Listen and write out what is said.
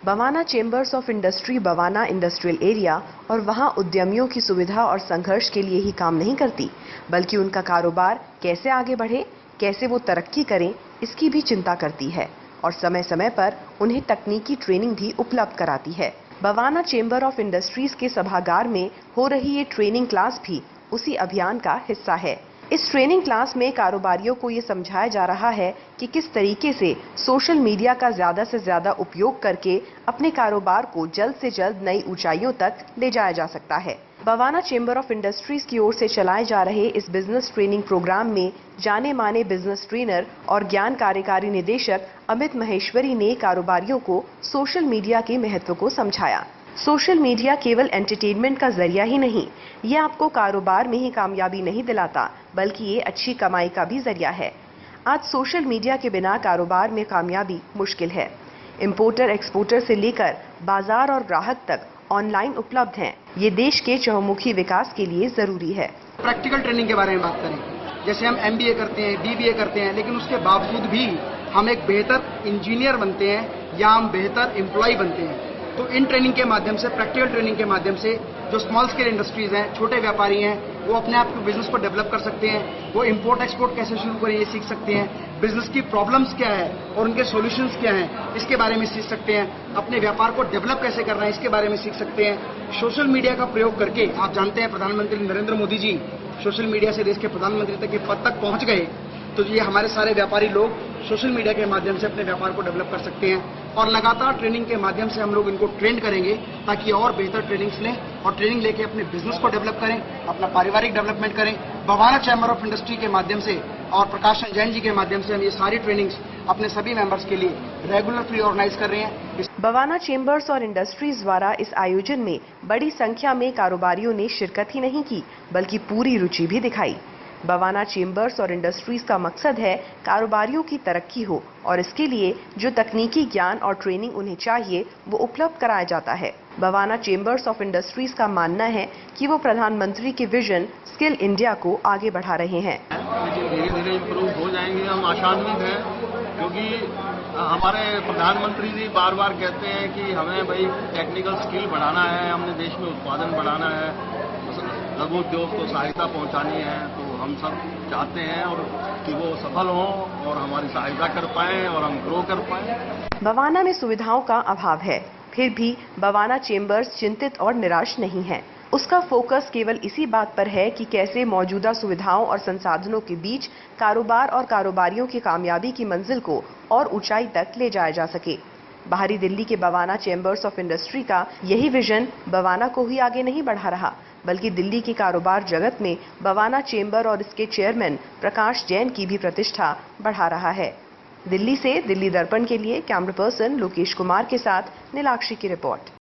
Bawana chambers of industry Bawana industrial area और वहां उद्यमियों की सुविधा और संघर्ष के लिए ही काम नहीं करती, बल्कि उनका कारोबार कैसे आगे बढ़े, कैसे वो तरक्की करें, इसकी भी चिंता करती है और समय समय पर उन्हें तकनीकी ट्रेनिंग भी उपलब्ध कराती है। बवाना चेंबर ऑफ इंडस्ट्रीज के सभागार में हो रही ये ट्रेनिंग क्लास भी उसी अभियान का हिस्सा है। इस ट्रेनिंग क्लास में कारोबारियों को ये समझाया जा रहा है कि किस तरीके से सोशल मीडिया का ज्यादा से ज्यादा उपयोग करके अपने कारोबार को जल्द से जल्द नई ऊंचाइयों तक ले जाया जा सकता है। बवाना चेंबर ऑफ इंडस्ट्रीज की ओर से चलाए जा रहे इस बिजनेस ट्रेनिंग प्रोग्राम में जाने माने बिजनेस ट्रेनर और ज्ञान कार्यकारी निदेशक अमित महेश्वरी ने कारोबारियों को सोशल मीडिया के महत्व को समझाया। सोशल मीडिया केवल एंटरटेनमेंट का जरिया ही नहीं, ये आपको कारोबार में ही कामयाबी नहीं दिलाता, बल्कि ये अच्छी कमाई का भी जरिया है। आज सोशल मीडिया के बिना कारोबार में कामयाबी मुश्किल है। इंपोर्टर एक्सपोर्टर से लेकर बाजार और ग्राहक तक ऑनलाइन उपलब्ध हैं। ये देश के चहुमुखी विकास के लिए जरूरी है। प्रैक्टिकल ट्रेनिंग के बारे में बात करें, जैसे हम MBA करते हैं, BBA करते हैं, लेकिन उसके बावजूद भी हम एक बेहतर इंजीनियर बनते हैं या हम बेहतर एम्प्लॉय बनते हैं। तो इन ट्रेनिंग के माध्यम से, प्रैक्टिकल ट्रेनिंग के माध्यम से जो स्मॉल स्केल इंडस्ट्रीज हैं, छोटे व्यापारी हैं, वो अपने आप के बिजनेस को डेवलप कर सकते हैं। वो इंपोर्ट एक्सपोर्ट कैसे शुरू करें ये सीख सकते हैं। बिजनेस की प्रॉब्लम्स क्या है और उनके सॉल्यूशंस क्या हैं, इसके बारे में सीख सकते हैं। अपने व्यापार को डेवलप कैसे करना है, इसके बारे में सीख सकते हैं। सोशल मीडिया का प्रयोग करके, आप जानते हैं प्रधानमंत्री नरेंद्र मोदी जी सोशल मीडिया से देश के प्रधानमंत्री तक के पद तक पहुंच गए, तो ये हमारे सारे व्यापारी लोग सोशल मीडिया के माध्यम से अपने व्यापार को डेवलप कर सकते हैं। और लगातार ट्रेनिंग के माध्यम से हम लोग इनको ट्रेन करेंगे ताकि और बेहतर ट्रेनिंग्स लें और ट्रेनिंग लेके अपने बिजनेस को डेवलप करें, अपना पारिवारिक डेवलपमेंट करें। बवाना चैम्बर ऑफ इंडस्ट्री के माध्यम से और प्रकाश जैन जी के माध्यम से हम ये सारी ट्रेनिंग्स अपने सभी मेंबर्स के लिए रेगुलर फ्री ऑर्गेनाइज कर रहे हैं। बवाना चेंबर्स और इंडस्ट्रीज द्वारा इस आयोजन में बड़ी संख्या में कारोबारियों ने शिरकत ही नहीं की, बल्कि पूरी रुचि भी दिखाई। बवाना चेंबर्स और इंडस्ट्रीज का मकसद है कारोबारियों की तरक्की हो और इसके लिए जो तकनीकी ज्ञान और ट्रेनिंग उन्हें चाहिए वो उपलब्ध कराया जाता है। बवाना चेंबर्स ऑफ इंडस्ट्रीज का मानना है कि वो प्रधानमंत्री के विजन स्किल इंडिया को आगे बढ़ा रहे हैं। धीरे धीरे इम्प्रूव हो जाएंगे, हम आशान्वित हैं, क्योंकि हमारे प्रधानमंत्री जी बार बार कहते हैं कि हमें भाई टेक्निकल स्किल बढ़ाना है, हमने देश में उत्पादन बढ़ाना है, लघु उद्योग को सहायता पहुंचानी है। तो हम सब चाहते हैं और कि वो सफल हों और हमारी सहायता कर पाएं और हम ग्रो कर पाएं। बवाना में सुविधाओं का अभाव है, फिर भी बवाना चेंबर्स चिंतित और निराश नहीं है। उसका फोकस केवल इसी बात पर है कि कैसे मौजूदा सुविधाओं और संसाधनों के बीच कारोबार और कारोबारियों की कामयाबी की मंजिल को और ऊंचाई तक ले जाया जा सके। बाहरी दिल्ली के बवाना चेंबर्स ऑफ इंडस्ट्री का यही विजन बवाना को ही आगे नहीं बढ़ा रहा, बल्कि दिल्ली की कारोबार जगत में बवाना चेंबर और इसके चेयरमैन प्रकाश जैन की भी प्रतिष्ठा बढ़ा रहा है। दिल्ली से दिल्ली दर्पण के लिए कैमरा पर्सन लोकेश कुमार के साथ नीलाक्षी की रिपोर्ट।